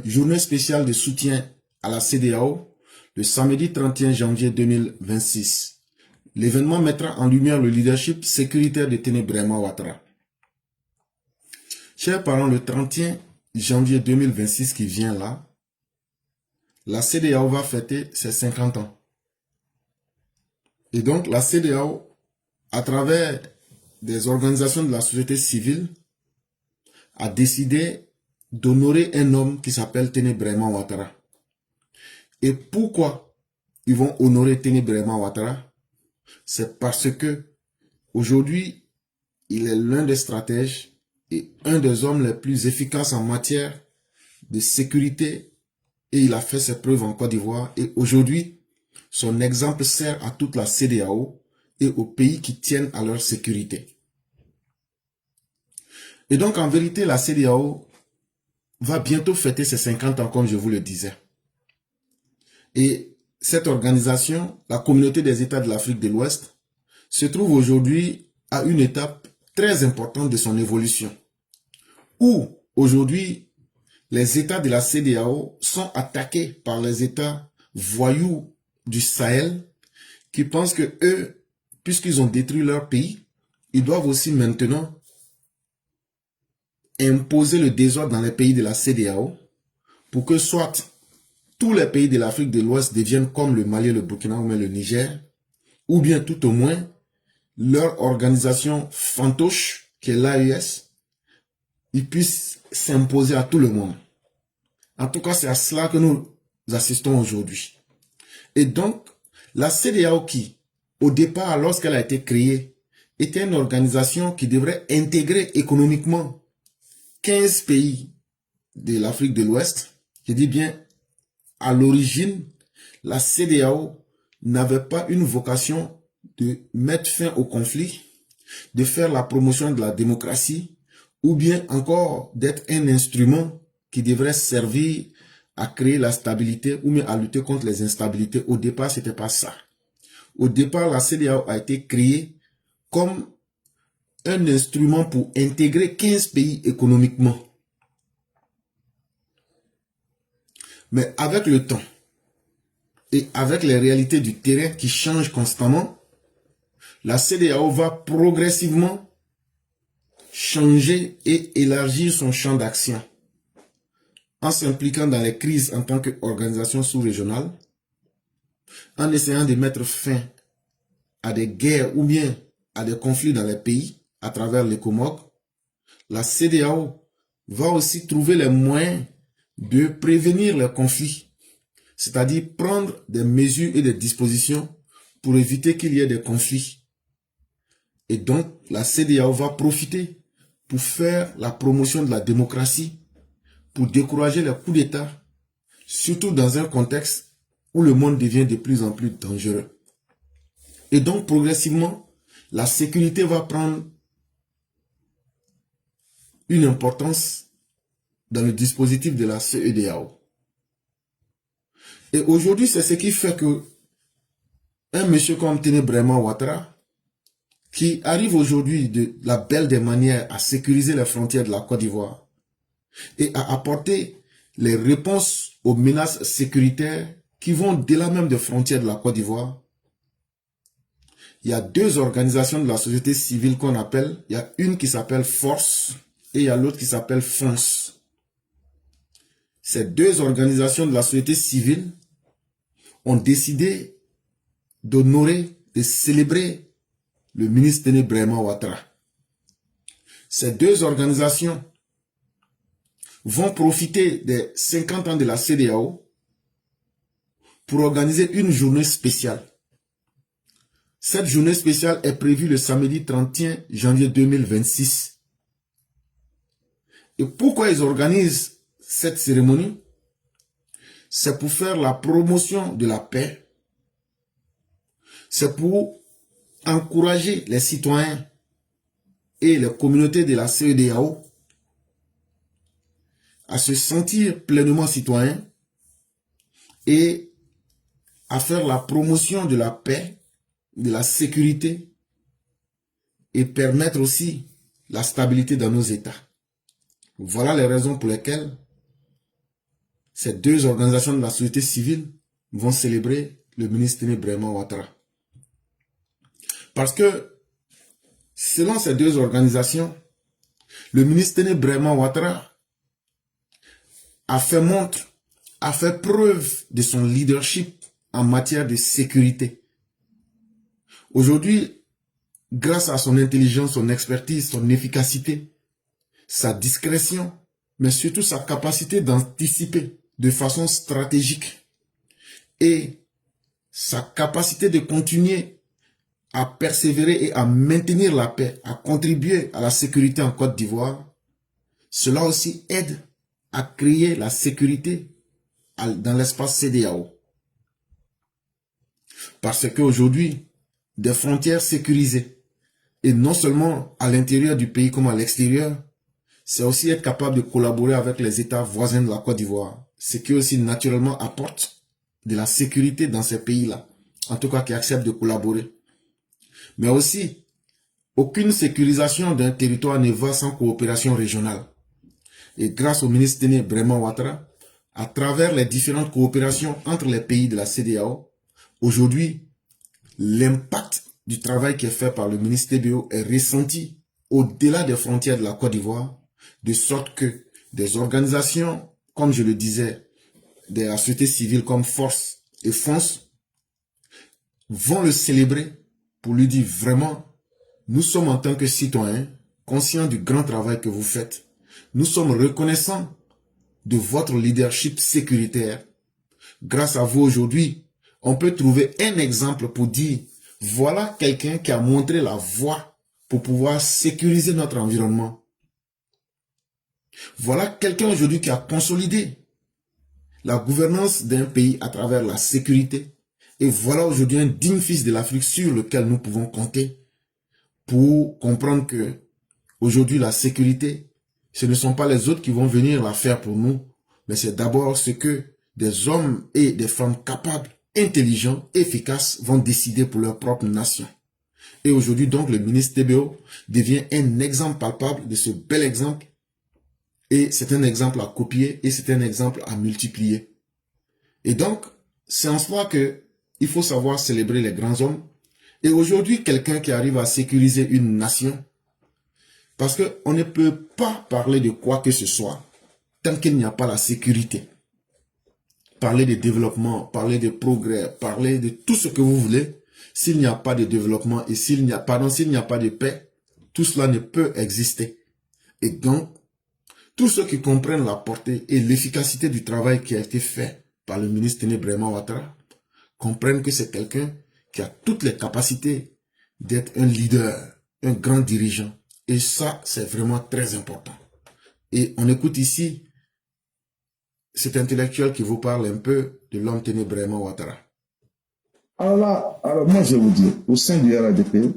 journée spéciale de soutien à la CEDEAO le samedi 31 janvier 2026. L'événement mettra en lumière le leadership sécuritaire de Téné Braima Ouattara. Chers parents, le 31 janvier 2026 qui vient là, la CEDEAO va fêter ses 50 ans. Et donc la CEDEAO, à travers des organisations de la société civile, a décidé d'honorer un homme qui s'appelle Téné Braima Ouattara. Et pourquoi ils vont honorer Téné Braima Ouattara? C'est parce que aujourd'hui, il est l'un des stratèges et un des hommes les plus efficaces en matière de sécurité, et il a fait ses preuves en Côte d'Ivoire. Et aujourd'hui, son exemple sert à toute la CEDEAO et aux pays qui tiennent à leur sécurité. Et donc, en vérité, la CEDEAO va bientôt fêter ses 50 ans, comme je vous le disais. Et cette organisation, la Communauté des États de l'Afrique de l'Ouest, se trouve aujourd'hui à une étape très importante de son évolution, où aujourd'hui, les États de la CEDEAO sont attaqués par les États voyous du Sahel qui pensent que eux, puisqu'ils ont détruit leur pays, ils doivent aussi maintenant imposer le désordre dans les pays de la CEDEAO pour que soit tous les pays de l'Afrique de l'Ouest deviennent comme le Mali, le Burkina ou le Niger, ou bien tout au moins leur organisation fantoche, qui est l'AES, ils puissent s'imposer à tout le monde. En tout cas, c'est à cela que nous assistons aujourd'hui. Et donc, la CEDEAO qui, au départ, lorsqu'elle a été créée, était une organisation qui devrait intégrer économiquement 15 pays de l'Afrique de l'Ouest. Je dis bien, à l'origine, la CEDEAO n'avait pas une vocation de mettre fin au conflit, de faire la promotion de la démocratie, ou bien encore d'être un instrument qui devrait servir à créer la stabilité ou bien à lutter contre les instabilités. Au départ, ce n'était pas ça. Au départ, la CEDEAO a été créée comme un instrument pour intégrer 15 pays économiquement. Mais avec le temps et avec les réalités du terrain qui changent constamment, la CEDEAO va progressivement changer et élargir son champ d'action en s'impliquant dans les crises en tant qu'organisation sous-régionale, en essayant de mettre fin à des guerres ou bien à des conflits dans les pays à travers l'ECOMOG. La CEDEAO va aussi trouver les moyens de prévenir les conflits, c'est-à-dire prendre des mesures et des dispositions pour éviter qu'il y ait des conflits. Et donc, la CEDEAO va profiter pour faire la promotion de la démocratie, pour décourager les coups d'État, surtout dans un contexte où le monde devient de plus en plus dangereux. Et donc, progressivement, la sécurité va prendre une importance dans le dispositif de la CEDEAO. Et aujourd'hui, c'est ce qui fait que un monsieur comme Téné Braima Ouattara, qui arrive aujourd'hui de la belle des manières à sécuriser les frontières de la Côte d'Ivoire et à apporter les réponses aux menaces sécuritaires qui vont au-delà même des frontières de la Côte d'Ivoire. Il y a deux organisations de la société civile qu'on appelle, il y a une qui s'appelle Force et il y a l'autre qui s'appelle France. Ces deux organisations de la société civile ont décidé d'honorer, de célébrer le ministre Téné Braima Ouattara. Ces deux organisations vont profiter des 50 ans de la CEDEAO pour organiser une journée spéciale. Cette journée spéciale est prévue le samedi 31 janvier 2026. Et pourquoi ils organisent cette cérémonie? C'est pour faire la promotion de la paix. C'est pour encourager les citoyens et les communautés de la CEDEAO à se sentir pleinement citoyens et à faire la promotion de la paix, de la sécurité et permettre aussi la stabilité dans nos États. Voilà les raisons pour lesquelles ces deux organisations de la société civile vont célébrer le ministre Téné Braima Ouattara. Parce que, selon ces deux organisations, le ministre Téné Braima Ouattara a fait preuve de son leadership en matière de sécurité. Aujourd'hui, grâce à son intelligence, son expertise, son efficacité, sa discrétion, mais surtout sa capacité d'anticiper de façon stratégique et sa capacité de continuer à persévérer et à maintenir la paix, à contribuer à la sécurité en Côte d'Ivoire, cela aussi aide à créer la sécurité dans l'espace CEDEAO. Parce qu'aujourd'hui, des frontières sécurisées, et non seulement à l'intérieur du pays comme à l'extérieur, c'est aussi être capable de collaborer avec les États voisins de la Côte d'Ivoire, ce qui aussi naturellement apporte de la sécurité dans ces pays-là, en tout cas qui acceptent de collaborer. Mais aussi, aucune sécurisation d'un territoire ne va sans coopération régionale. Et grâce au ministre Téné Braima Ouattara, à travers les différentes coopérations entre les pays de la CEDEAO, aujourd'hui, l'impact du travail qui est fait par le ministre TBO est ressenti au-delà des frontières de la Côte d'Ivoire, de sorte que des organisations, comme je le disais, de la société civile comme Force et FONS, vont le célébrer pour lui dire vraiment, nous sommes en tant que citoyens conscients du grand travail que vous faites. Nous sommes reconnaissants de votre leadership sécuritaire. Grâce à vous aujourd'hui, on peut trouver un exemple pour dire, voilà quelqu'un qui a montré la voie pour pouvoir sécuriser notre environnement. Voilà quelqu'un aujourd'hui qui a consolidé la gouvernance d'un pays à travers la sécurité. Et voilà aujourd'hui un digne fils de l'Afrique sur lequel nous pouvons compter pour comprendre que aujourd'hui la sécurité, ce ne sont pas les autres qui vont venir la faire pour nous, mais c'est d'abord ce que des hommes et des femmes capables, intelligents, efficaces vont décider pour leur propre nation. Et aujourd'hui donc le ministre TBO devient un exemple palpable de ce bel exemple. Et c'est un exemple à copier et c'est un exemple à multiplier. Et donc, c'est en cela que il faut savoir célébrer les grands hommes. Et aujourd'hui, quelqu'un qui arrive à sécuriser une nation, parce qu'on ne peut pas parler de quoi que ce soit tant qu'il n'y a pas la sécurité. Parler de développement, parler de progrès, parler de tout ce que vous voulez, s'il n'y a pas de développement et s'il n'y a pas de paix, tout cela ne peut exister. Et donc, tous ceux qui comprennent la portée et l'efficacité du travail qui a été fait par le ministre Téné Braima Ouattara comprennent que c'est quelqu'un qui a toutes les capacités d'être un leader, un grand dirigeant. Et ça, c'est vraiment très important. Et on écoute ici cet intellectuel qui vous parle un peu de l'homme Téné Braima Ouattara. Alors moi je vais vous dire, au sein du RADP,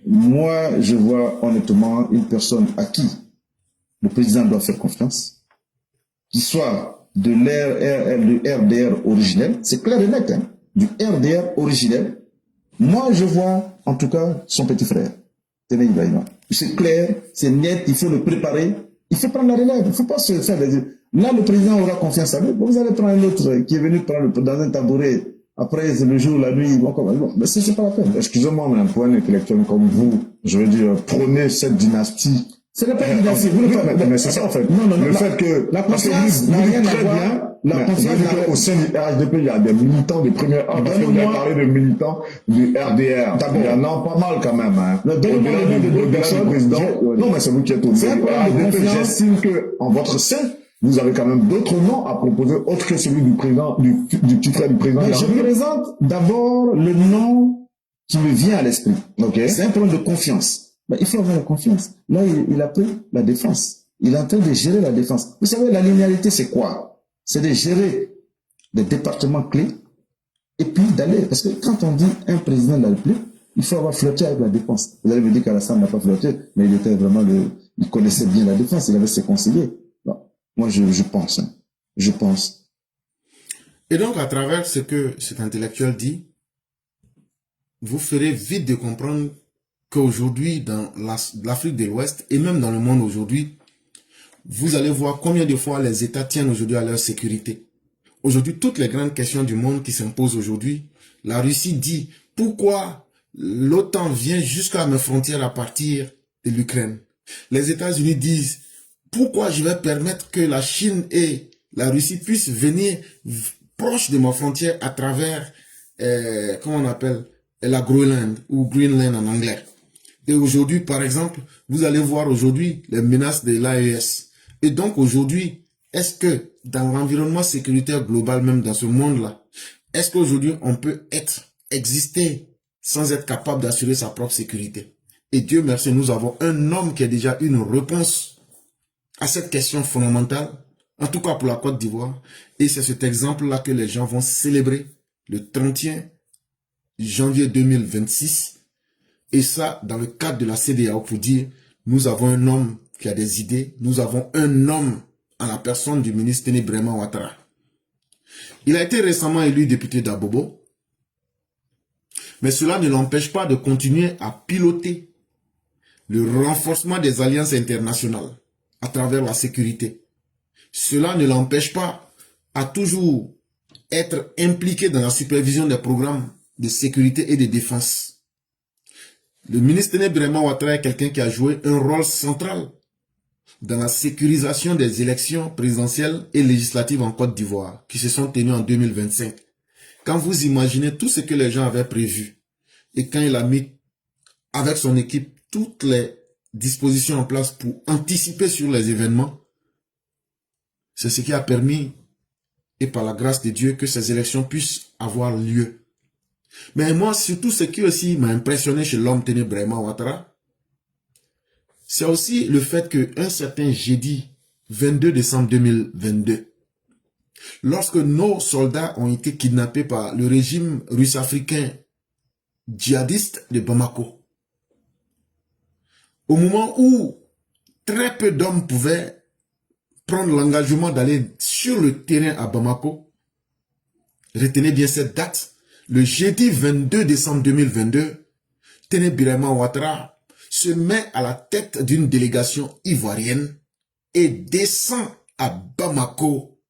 moi je vois honnêtement une personne à qui le président doit faire confiance, qui soit de RDR originel, c'est clair et net, hein, du RDR originel. Moi, je vois en tout cas son petit frère, Téné Ibrahima. C'est clair, c'est net, il faut le préparer, il faut prendre la relève, il ne faut pas se faire des... Là, le président aura confiance en lui, vous allez prendre un autre qui est venu prendre dans un tabouret, après le jour, la nuit, bon, mais c'est pas la peine. Excusez-moi, mais un point intellectuel comme vous, je veux dire, prenez cette dynastie. Ce n'est pas une dynastie. Mais c'est ça en fait. Non, le fait que la confiance n'a rien à voir. La confiance au sein du RHDP, il y a des militants de première heure. Parce qu'on a parlé de militants du RDR. Il y en a pas mal quand même. Hein. Au-delà du président. Non, mais c'est vous qui êtes au RHDP. J'estime que en votre sein, vous avez quand même d'autres noms à proposer autre que celui du président, du petit frère du président. Je présente d'abord le nom qui me vient à l'esprit. Okay. C'est un problème de confiance. Ben, il faut avoir la confiance. Là, il a pris la défense. Il est en train de gérer la défense. Vous savez, la linéarité, c'est quoi? C'est de gérer des départements clés et puis d'aller... Parce que quand on dit un président de la République, il faut avoir flirté avec la défense. Vous allez me dire qu'Alassane n'a pas flirté, mais il était vraiment il connaissait bien la défense, il avait ses conseillers. Non. Moi, je pense. Hein. Je pense. Et donc, à travers ce que cet intellectuel dit, vous ferez vite de comprendre qu'aujourd'hui, dans l'Afrique de l'Ouest, et même dans le monde aujourd'hui, vous allez voir combien de fois les États tiennent aujourd'hui à leur sécurité. Aujourd'hui, toutes les grandes questions du monde qui s'imposent aujourd'hui, la Russie dit pourquoi l'OTAN vient jusqu'à mes frontières à partir de l'Ukraine. Les États-Unis disent pourquoi je vais permettre que la Chine et la Russie puissent venir proche de ma frontière à travers, comment on appelle, la Groenland ou Greenland en anglais. Et aujourd'hui, par exemple, vous allez voir aujourd'hui les menaces de l'AES. Et donc aujourd'hui, est-ce que dans l'environnement sécuritaire global, même dans ce monde-là, est-ce qu'aujourd'hui on peut exister sans être capable d'assurer sa propre sécurité? Et Dieu merci, nous avons un homme qui a déjà une réponse à cette question fondamentale, en tout cas pour la Côte d'Ivoire. Et c'est cet exemple-là que les gens vont célébrer le 31 janvier 2026. Et ça, dans le cadre de la CEDEAO, pour dire, nous avons un homme qui a des idées, nous avons un homme en la personne du ministre Tene Brema Ouattara. Il a été récemment élu député d'Abobo, mais cela ne l'empêche pas de continuer à piloter le renforcement des alliances internationales à travers la sécurité. Cela ne l'empêche pas à toujours être impliqué dans la supervision des programmes de sécurité et de défense. Le ministre Tene Brema Ouattara est quelqu'un qui a joué un rôle central dans la sécurisation des élections présidentielles et législatives en Côte d'Ivoire, qui se sont tenues en 2025. Quand vous imaginez tout ce que les gens avaient prévu, et quand il a mis avec son équipe toutes les dispositions en place pour anticiper sur les événements, c'est ce qui a permis, et par la grâce de Dieu, que ces élections puissent avoir lieu. Mais moi, surtout, ce qui aussi m'a impressionné chez l'homme Tene Brema Ouattara, c'est aussi le fait qu'un certain jeudi 22 décembre 2022, lorsque nos soldats ont été kidnappés par le régime russe-africain djihadiste de Bamako, au moment où très peu d'hommes pouvaient prendre l'engagement d'aller sur le terrain à Bamako, retenez bien cette date, le jeudi 22 décembre 2022, Tene Brema Ouattara se met à la tête d'une délégation ivoirienne et descend à Bamako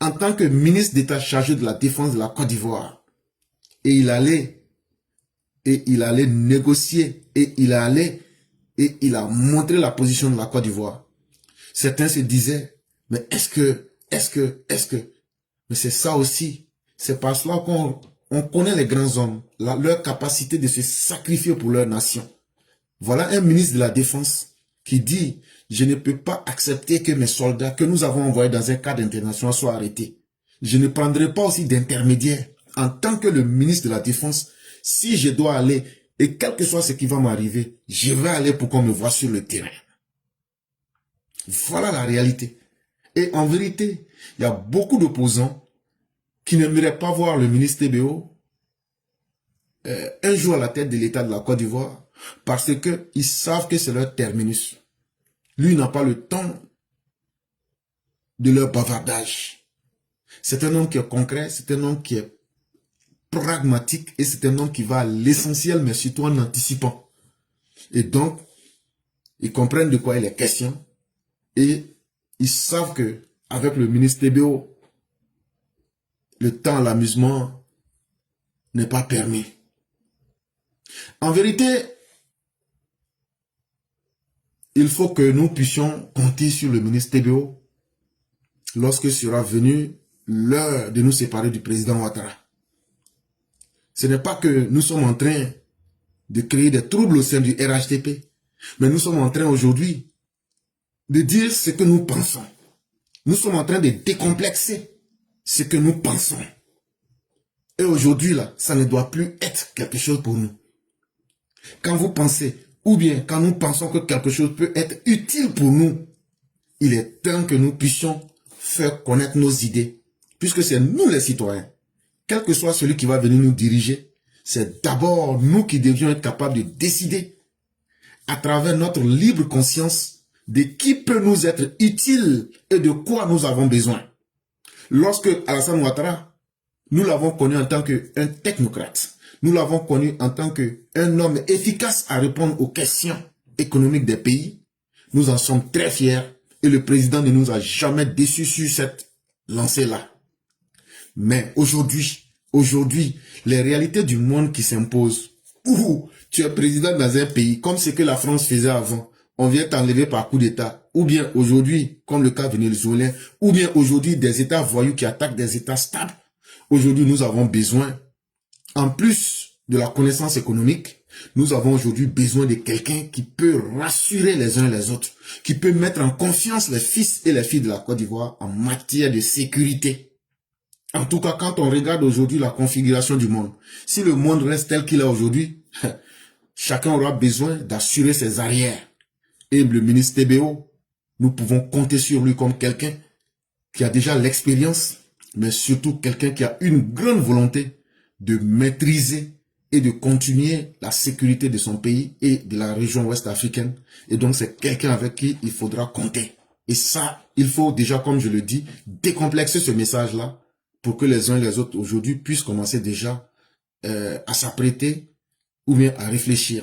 en tant que ministre d'État chargé de la défense de la Côte d'Ivoire. Et il allait négocier et il a montré la position de la Côte d'Ivoire. Certains se disaient, mais est-ce que, mais c'est ça aussi, c'est par cela qu'on connaît les grands hommes, leur capacité de se sacrifier pour leur nation. Voilà un ministre de la Défense qui dit, je ne peux pas accepter que mes soldats que nous avons envoyés dans un cadre international soient arrêtés. Je ne prendrai pas aussi d'intermédiaire en tant que le ministre de la Défense. Si je dois aller, et quel que soit ce qui va m'arriver, je vais aller pour qu'on me voie sur le terrain. Voilà la réalité. Et en vérité, il y a beaucoup d'opposants qui n'aimeraient pas voir le ministre TBO un jour à la tête de l'État de la Côte d'Ivoire parce qu'ils savent que c'est leur terminus. Lui n'a pas le temps de leur bavardage. C'est un homme qui est concret, c'est un homme qui est pragmatique et c'est un homme qui va à l'essentiel mais surtout en anticipant. Et donc, ils comprennent de quoi il est question et ils savent que avec le ministre TBO, le temps à l'amusement n'est pas permis. En vérité, il faut que nous puissions compter sur le ministre TBO lorsque sera venue l'heure de nous séparer du président Ouattara. Ce n'est pas que nous sommes en train de créer des troubles au sein du RHDP, mais nous sommes en train aujourd'hui de dire ce que nous pensons. Nous sommes en train de décomplexer ce que nous pensons. Et aujourd'hui, là, ça ne doit plus être quelque chose pour nous. Quand vous pensez, ou bien quand nous pensons que quelque chose peut être utile pour nous, il est temps que nous puissions faire connaître nos idées, puisque c'est nous les citoyens. Quel que soit celui qui va venir nous diriger, c'est d'abord nous qui devions être capables de décider, à travers notre libre conscience, de qui peut nous être utile et de quoi nous avons besoin. Lorsque Alassane Ouattara, nous l'avons connu en tant qu'un technocrate, nous l'avons connu en tant qu'un homme efficace à répondre aux questions économiques des pays, Nous en sommes très fiers et le président ne nous a jamais déçus sur cette lancée-là. Mais aujourd'hui, les réalités du monde qui s'imposent, ou tu es président dans un pays, comme ce que la France faisait avant, on vient t'enlever par coup d'État, ou bien aujourd'hui, comme le cas vénézuélien, ou bien aujourd'hui des États voyous qui attaquent des États stables. Aujourd'hui, nous avons besoin, en plus de la connaissance économique, nous avons aujourd'hui besoin de quelqu'un qui peut rassurer les uns les autres, qui peut mettre en confiance les fils et les filles de la Côte d'Ivoire en matière de sécurité. En tout cas, quand on regarde aujourd'hui la configuration du monde, si le monde reste tel qu'il est aujourd'hui, chacun aura besoin d'assurer ses arrières. Et le ministre TBO, nous pouvons compter sur lui comme quelqu'un qui a déjà l'expérience, mais surtout quelqu'un qui a une grande volonté de maîtriser et de continuer la sécurité de son pays et de la région ouest africaine. Et donc, c'est quelqu'un avec qui il faudra compter. Et ça, il faut déjà, comme je le dis, décomplexer ce message-là pour que les uns et les autres aujourd'hui puissent commencer déjà à s'apprêter ou bien à réfléchir.